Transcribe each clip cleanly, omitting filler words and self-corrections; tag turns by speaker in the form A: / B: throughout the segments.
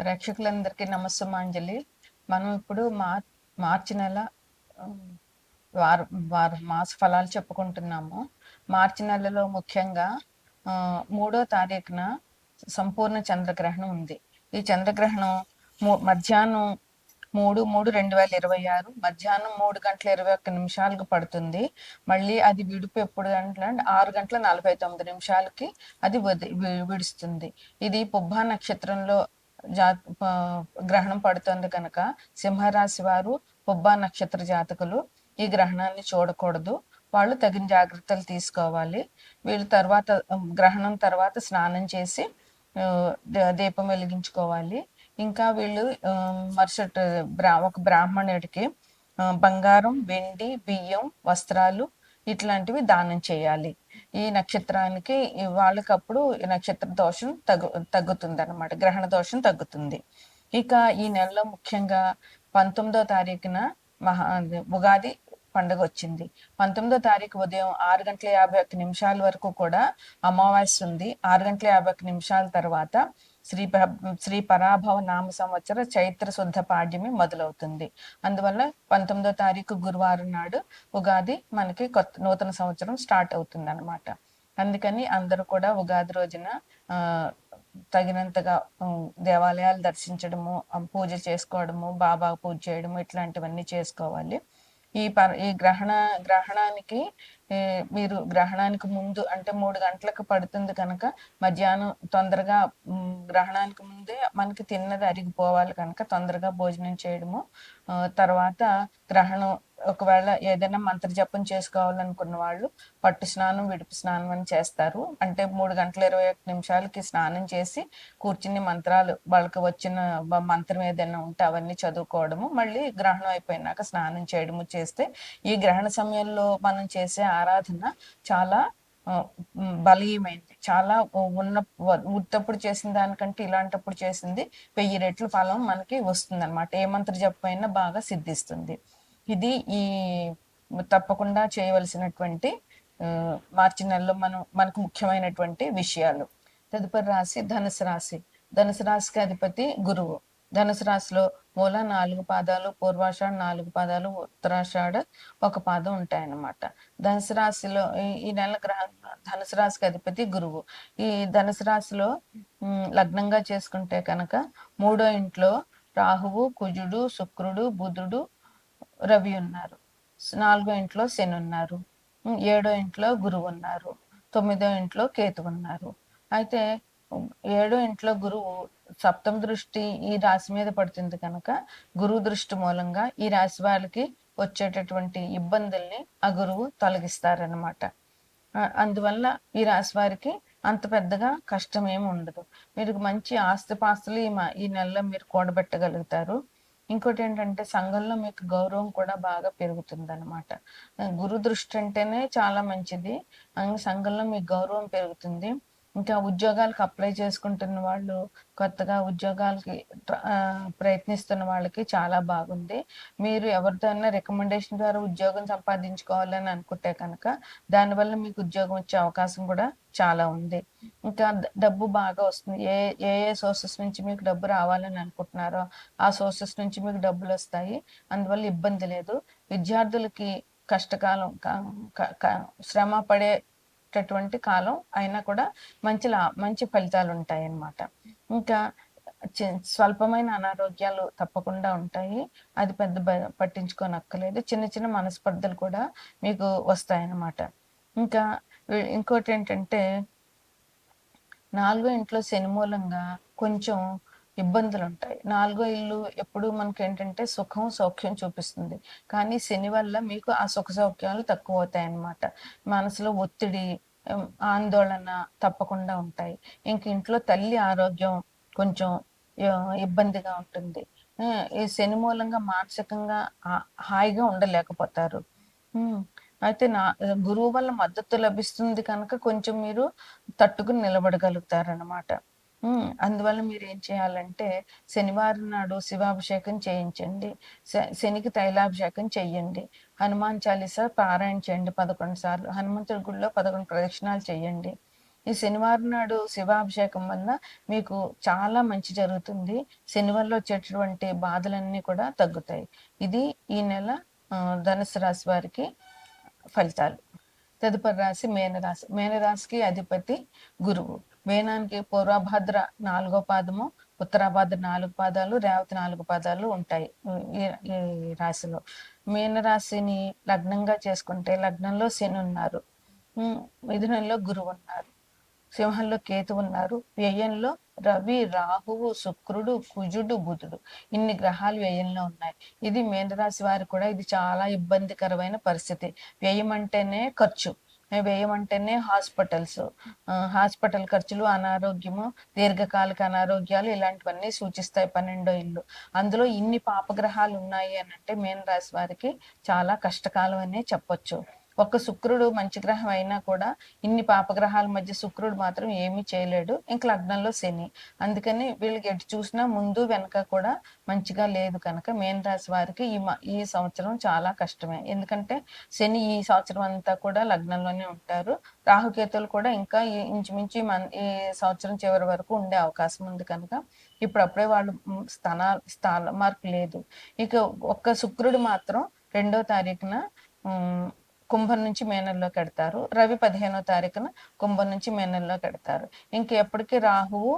A: ప్రేక్షకులందరికీ నమస్సుమాంజలి. మనం ఇప్పుడు మార్చి నెల ఆహ్, వార వార మాస ఫలాలు చెప్పుకుంటున్నాము. మార్చి నెలలో ముఖ్యంగా 3వ తారీఖున సంపూర్ణ చంద్రగ్రహణం ఉంది. ఈ చంద్రగ్రహణం మధ్యాహ్నం 3/3/2026 మధ్యాహ్నం 3:21 పడుతుంది. మళ్ళీ అది విడుపు ఎప్పుడు అంటే 6:49 అది విడుస్తుంది. ఇది పుబ్బా నక్షత్రంలో జా గ్రహణం పడుతుంది కనుక సింహరాశి వారు పుబ్బా నక్షత్ర జాతకులు ఈ గ్రహణాన్ని చూడకూడదు. వాళ్ళు తగిన జాగ్రత్తలు తీసుకోవాలి. వీళ్ళు తర్వాత గ్రహణం తర్వాత స్నానం చేసి దీపం వెలిగించుకోవాలి. ఇంకా వీళ్ళు మరుసటి ఒక బ్రాహ్మణుడికి బంగారం, వెండి, బియ్యం, వస్త్రాలు ఇట్లాంటివి దానం చేయాలి. ఈ నక్షత్రానికి వాళ్ళకప్పుడు ఈ నక్షత్ర దోషం తగ్గుతుంది అనమాట, గ్రహణ దోషం తగ్గుతుంది. ఇక ఈ నెలలో ముఖ్యంగా 19వ తారీఖున ఉగాది పండుగ వచ్చింది. 19వ తారీఖు ఉదయం 6:51 వరకు కూడా అమావాస్య ఉంది. 6:51 తర్వాత శ్రీ పరాభవ నామ సంవత్సర చైత్ర శుద్ధ పాడ్యమి మొదలవుతుంది. అందువల్ల 19వ తారీఖు గురువారం నాడు ఉగాది మనకి నూతన సంవత్సరం స్టార్ట్ అవుతుంది అనమాట. అందుకని అందరూ కూడా ఉగాది రోజున తగినంతగా దేవాలయాలు దర్శించడము, పూజ చేసుకోవడము, బాబా పూజ చేయడము ఇట్లాంటివన్నీ చేసుకోవాలి. ఈ గ్రహణానికి మీరు గ్రహణానికి ముందు అంటే 3 గంటలకు పడుతుంది కనుక మధ్యాహ్నం తొందరగా గ్రహణానికి ముందే మనకి తిన్నది అరిగిపోవాలి కనుక తొందరగా భోజనం చేయడము. తర్వాత గ్రహణం ఒకవేళ ఏదైనా మంత్ర జపం చేసుకోవాలనుకున్న వాళ్ళు పట్టు స్నానం, విడుపు స్నానం అని చేస్తారు. అంటే 3:21 స్నానం చేసి కూర్చుని మంత్రాలు వాళ్ళకి వచ్చిన మంత్రం ఏదైనా ఉంటే అవన్నీ చదువుకోవడము, మళ్ళీ గ్రహణం అయిపోయినాక స్నానం చేయడము చేస్తే ఈ గ్రహణ సమయంలో మనం చేసే ఆరాధన చాలా బలీయమైంది. చాలా ఉత్తప్పుడు చేసిన దానికంటే ఇలాంటప్పుడు చేసింది 1000 రెట్లు ఫలం మనకి వస్తుంది అనమాట. ఏ మంత్ర జపమైనా బాగా సిద్ధిస్తుంది. ఇది ఈ తప్పకుండా చేయవలసినటువంటి మార్చి నెలలో మనకు ముఖ్యమైనటువంటి విషయాలు. తదుపరి రాశి ధనుసు రాశి. ధనుసు రాశికి అధిపతి గురువు. ధనుసు రాశిలో మూల 4 పాదాలు, పూర్వాషాఢ 4 పాదాలు, ఉత్తరాషాఢ 1 పాదం ఉంటాయన్నమాట. ధనుసు రాశిలో ఈ నెల ధనుసు రాశికి అధిపతి గురువు. ఈ ధనుసు రాశిలో లగ్నంగా చేసుకుంటే కనుక 3వ ఇంట్లో రాహువు, కుజుడు, శుక్రుడు, బుధుడు, రవి ఉన్నారు. 4వ ఇంట్లో శని ఉన్నారు. 7వ ఇంట్లో గురువు ఉన్నారు. 9వ ఇంట్లో కేతు ఉన్నారు. అయితే 7వ ఇంట్లో గురువు సప్తమ దృష్టి ఈ రాశి మీద పడుతుంది కనుక గురువు దృష్టి మూలంగా ఈ రాశి వాళ్ళకి వచ్చేటటువంటి ఇబ్బందుల్ని ఆ గురువు తొలగిస్తారనమాట. అందువల్ల ఈ రాశి వారికి అంత పెద్దగా కష్టం ఏమి ఉండదు. మీరు మంచి ఆస్తిపాస్తులు ఈ నెలలో మీరు కూడబెట్టగలుగుతారు. ఇంకోటి ఏంటంటే సంఘంలో మీకు గౌరవం కూడా బాగా పెరుగుతుంది అనమాట. గురు దృష్టి అంటేనే చాలా మంచిది. సంఘంలో మీకు గౌరవం పెరుగుతుంది. ఇంకా ఉద్యోగాలకు అప్లై చేసుకుంటున్న వాళ్ళు, కొత్తగా ఉద్యోగాలకి ప్రయత్నిస్తున్న వాళ్ళకి చాలా బాగుంది. మీరు ఎవరితోనైనా రికమెండేషన్ ద్వారా ఉద్యోగం సంపాదించుకోవాలని అనుకుంటే కనుక దానివల్ల మీకు ఉద్యోగం వచ్చే అవకాశం కూడా చాలా ఉంది. ఇంకా డబ్బు బాగా వస్తుంది. ఏ ఏ సోర్సెస్ నుంచి మీకు డబ్బు రావాలని అనుకుంటున్నారో ఆ సోర్సెస్ నుంచి మీకు డబ్బులు వస్తాయి. అందువల్ల ఇబ్బంది లేదు. విద్యార్థులకి కష్టకాలం, శ్రమ పడేటటువంటి కాలం అయినా కూడా మంచి ఫలితాలు ఉంటాయి అన్నమాట. ఇంకా స్వల్పమైన అనారోగ్యాలు తప్పకుండా ఉంటాయి. అది పెద్ద పట్టించుకోనక్కర్లేదు. చిన్న చిన్న మనస్పర్ధలు కూడా మీకు వస్తాయన్నమాట. ఇంకా ఇంకోటి ఏంటంటే 4వ ఇంట్లో శని మూలంగా కొంచెం ఇబ్బందులు ఉంటాయి. 4వ ఇల్లు ఎప్పుడు మనకి ఏంటంటే సుఖం, సౌఖ్యం చూపిస్తుంది. కానీ శని వల్ల మీకు ఆ సుఖ సౌఖ్యాలు తక్కువ అవుతాయి అన్నమాట. మనసులో ఒత్తిడి, ఆందోళన తప్పకుండా ఉంటాయి. ఇంక ఇంట్లో తల్లి ఆరోగ్యం కొంచెం ఇబ్బందిగా ఉంటుంది. ఈ శని మూలంగా మానసికంగా హాయిగా ఉండలేకపోతారు. అయితే గురువు వల్ల మద్దతు లభిస్తుంది కనుక కొంచెం మీరు తట్టుకుని నిలబడగలుగుతారనమాట. అందువల్ల మీరు ఏం చేయాలంటే శనివారం నాడు శివాభిషేకం చేయించండి. శనికి తైలాభిషేకం చెయ్యండి. హనుమాన్ చాలీసా పారాయణ చేయండి 11 సార్లు. హనుమంతుడి గుడిలో 11 ప్రదక్షిణాలు చెయ్యండి. ఈ శనివారం నాడు శివాభిషేకం వల్ల మీకు చాలా మంచి జరుగుతుంది. శని వల్ల వచ్చేటటువంటి బాధలన్నీ కూడా తగ్గుతాయి. ఇది ఈ నెల ధనుసు రాశి వారికి ఫలితాలు. తదుపరి రాశి మేనరాశి. మేనరాశికి అధిపతి గురువు. మేనానికి పూర్వభద్ర 4వ పాదము, ఉత్తరాభద్ర 4 పాదాలు, రేవతి 4 పాదాలు ఉంటాయి ఈ ఈ రాశిలో. మీనరాశిని లగ్నంగా చేసుకుంటే లగ్నంలో శని ఉన్నారు, మిథునంలో గురువు ఉన్నారు, సింహంలో కేతు ఉన్నారు, వ్యయంలో రవి, రాహువు, శుక్రుడు, కుజుడు, బుధుడు, ఇన్ని గ్రహాలు వ్యయంలో ఉన్నాయి. ఇది మీనరాశి వారు కూడా ఇది చాలా ఇబ్బందికరమైన పరిస్థితి. వ్యయం అంటేనే ఖర్చు, వ్యయం అంటేనే హాస్పిటల్ ఖర్చులు, అనారోగ్యము, దీర్ఘకాలిక అనారోగ్యాలు ఇలాంటివన్నీ సూచిస్తాయి 12వ ఇల్లు. అందులో ఇన్ని పాపగ్రహాలు ఉన్నాయి అని అంటే మీనరాశి వారికి చాలా కష్టకాలం అనే చెప్పొచ్చు. ఒక్క శుక్రుడు మంచి గ్రహం అయినా కూడా ఇన్ని పాపగ్రహాల మధ్య శుక్రుడు మాత్రం ఏమీ చేయలేడు. ఇంక లగ్నంలో శని, అందుకని వీళ్ళకి ఎటు చూసినా ముందు వెనక కూడా మంచిగా లేదు కనుక మీనరాశి వారికి ఈ సంవత్సరం చాలా కష్టమే. ఎందుకంటే శని ఈ సంవత్సరం అంతా కూడా లగ్నంలోనే ఉంటారు. రాహుకేతులు కూడా ఇంకా ఇంచుమించు ఈ సంవత్సరం చివరి వరకు ఉండే అవకాశం ఉంది కనుక ఇప్పుడప్పుడే వాళ్ళు స్థాన మార్పు లేదు. ఇక ఒక్క శుక్రుడు మాత్రం 2వ తారీఖున కుంభం నుంచి మేనల్లో కడతారు. రవి 15వ తారీఖున కుంభం నుంచి మేనల్లో కడతారు. ఎప్పటికీ రాహువు,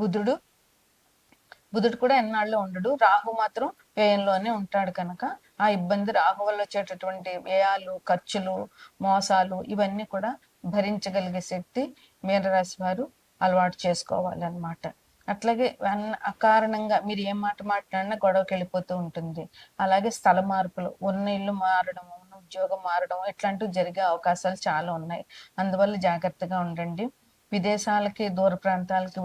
A: బుధుడు కూడా ఎన్నాళ్ళు ఉండడు. రాహు మాత్రం వ్యయంలోనే ఉంటాడు కనుక ఆ ఇబ్బంది, రాహు వల్ల వచ్చేటటువంటి వ్యయాలు, ఖర్చులు, మోసాలు ఇవన్నీ కూడా భరించగలిగే శక్తి మీనరాశి వారు అలవాటు చేసుకోవాలన్నమాట. అట్లాగే అకారణంగా మీరు ఏం మాట మాట్లాడినా గొడవకి వెళ్ళిపోతూ ఉంటుంది. అలాగే స్థల మార్పులు, ఉన్న ఇల్లు మారడం, ఉన్న ఉద్యోగం మారడం ఇట్లాంటివి జరిగే అవకాశాలు చాలా ఉన్నాయి. అందువల్ల జాగ్రత్తగా ఉండండి. విదేశాలకి, దూర ప్రాంతాలకి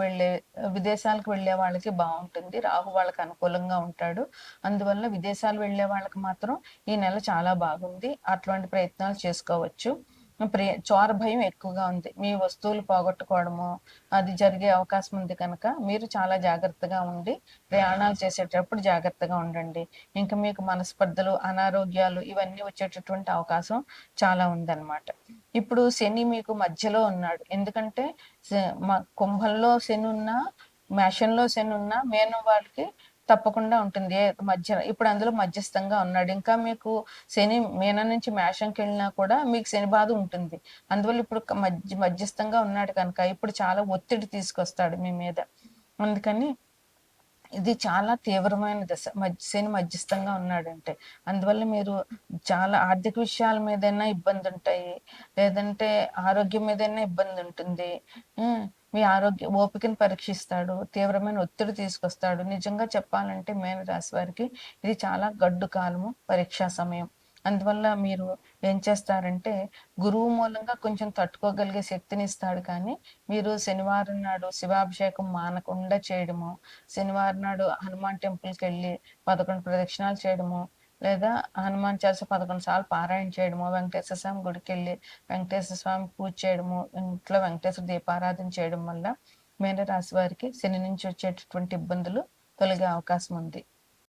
A: విదేశాలకు వెళ్ళే వాళ్ళకి బాగుంటుంది. రాహు వాళ్ళకి అనుకూలంగా ఉంటాడు. అందువల్ల విదేశాలు వెళ్ళే వాళ్ళకి మాత్రం ఈ నెల చాలా బాగుంది. అటువంటి ప్రయత్నాలు చేసుకోవచ్చు. చోర భయం ఎక్కువగా ఉంది. మీ వస్తువులు పోగొట్టుకోవడము అది జరిగే అవకాశం ఉంది కనుక మీరు చాలా జాగ్రత్తగా ఉండి ప్రయాణాలు చేసేటప్పుడు జాగ్రత్తగా ఉండండి. ఇంకా మీకు మనస్పర్ధలు, అనారోగ్యాలు ఇవన్నీ వచ్చేటటువంటి అవకాశం చాలా ఉందన్నమాట. ఇప్పుడు శని మీకు మధ్యలో ఉన్నాడు. ఎందుకంటే కుంభంలో శని ఉన్నా, మేషంలో శని ఉన్నా మేనం వాళ్ళకి తప్పకుండా ఉంటుంది ఇప్పుడు అందులో మధ్యస్థంగా ఉన్నాడు. ఇంకా మీకు శని మీనం నుంచి మేషంకి వెళ్ళినా కూడా మీకు శని బాధ ఉంటుంది. అందువల్ల ఇప్పుడు మధ్యస్థంగా ఉన్నాడు కనుక ఇప్పుడు చాలా ఒత్తిడి తీసుకొస్తాడు మీ మీద. అందుకని ఇది చాలా తీవ్రమైన దశ. శని మధ్యస్థంగా ఉన్నాడంటే అందువల్ల మీరు చాలా ఆర్థిక విషయాల మీదైనా ఇబ్బంది ఉంటాయి, లేదంటే ఆరోగ్యం మీదైనా ఇబ్బంది ఉంటుంది. మీ ఓపికను పరీక్షిస్తాడు, తీవ్రమైన ఒత్తిడి తీసుకొస్తాడు. నిజంగా చెప్పాలంటే మీనరాశి వారికి ఇది చాలా గడ్డు కాలము, పరీక్షా సమయం. అందువల్ల మీరు ఏం చేస్తారంటే గురువు మూలంగా కొంచెం తట్టుకోగలిగే శక్తిని ఇస్తాడు. కానీ మీరు శనివారం నాడు శివాభిషేకం మానకుండా చేయడము, శనివారం నాడు హనుమాన్ టెంపుల్కి వెళ్ళి 11 ప్రదక్షిణాలు చేయడము, లేదా హనుమాన్ చాలీసా 11 సార్లు పారాయణ చేయడము, వెంకటేశ్వర స్వామి గుడికి వెళ్ళి వెంకటేశ్వర స్వామి పూజ చేయడము, ఇంట్లో వెంకటేశ్వర దీపారాధన చేయడం వల్ల మీనరాశి వారికి శని నుంచి వచ్చేటటువంటి ఇబ్బందులు తొలగే అవకాశం ఉంది.